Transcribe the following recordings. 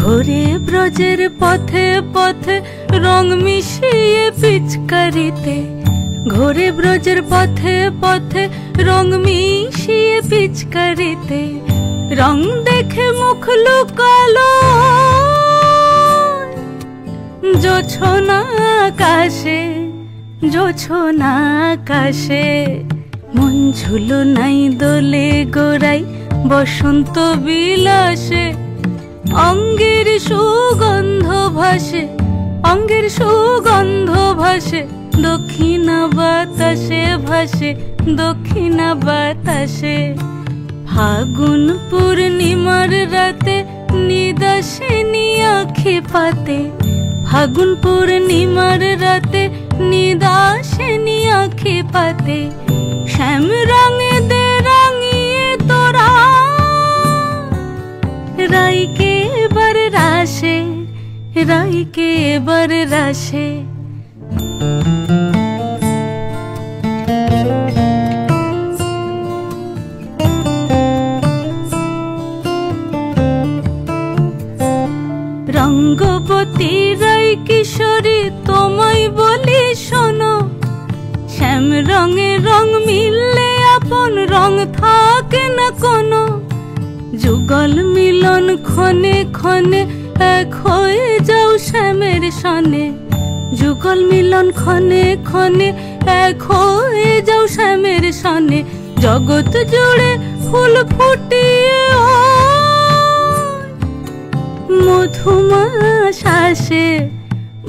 ঘোরে ব্রজের পথে পথে রং মিশিয়ে পিচকারিতে, ঘোরে ব্রজের পথে পথে রং মিশিয়ে পিচকারিতে, রং দেখে মুখ লুকালো জোছনা আকাশে, জোছনা আকাশে। মন ঝুলো নাই দোলে গোড়াই বসন্ত বিলাসে, অঙ্গের সুগন্ধ ভাসে, অঙ্গের সুগন্ধ ভাসে, দক্ষিণা বাতাসে ভাসে, দক্ষিণা বাতাসে। ফাগুন পূর্ণিমার রাতে নিদাসিনী আঁখি পাতে, ফাগুন পূর্ণিমার রাতে নিদাসিনী আঁখি পাতে। শ্যাম রঙে দে রাঙিয়ে তোরা রাইকে এবার রাশে, রাইকে এবার রাশে। রঙ্গবতী রাই কিশোরী তোমায় বলি শোনো, শ্যাম রঙে রং মিললে আপন রং থাকে না কোনো। যুগল মিলন ক্ষণে ক্ষণে এক হয়ে যাও শ্যামের সনে, যুগল মিলন ক্ষণে ক্ষণে এক হয়ে যাও শ্যামের সনে। জগৎ জুড়ে ফুল ফুটিয়ে মধুমাশাসে,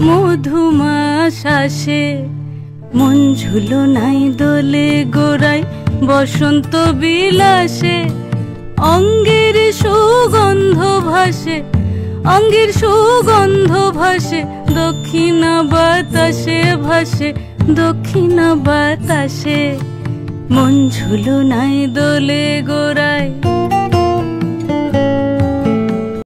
মধুমাশাসে। মন ঝুলো নাই দোলে গোড়াই বসন্ত বিলাসে, অঙ্গের সুগন্ধ ভাসে, অঙ্গের সুগন্ধ ভাসে, দক্ষিণা বাতাসে ভাসে, দক্ষিণা বাতাসে। মন ঝুলো নাই দোলে গোড়াই।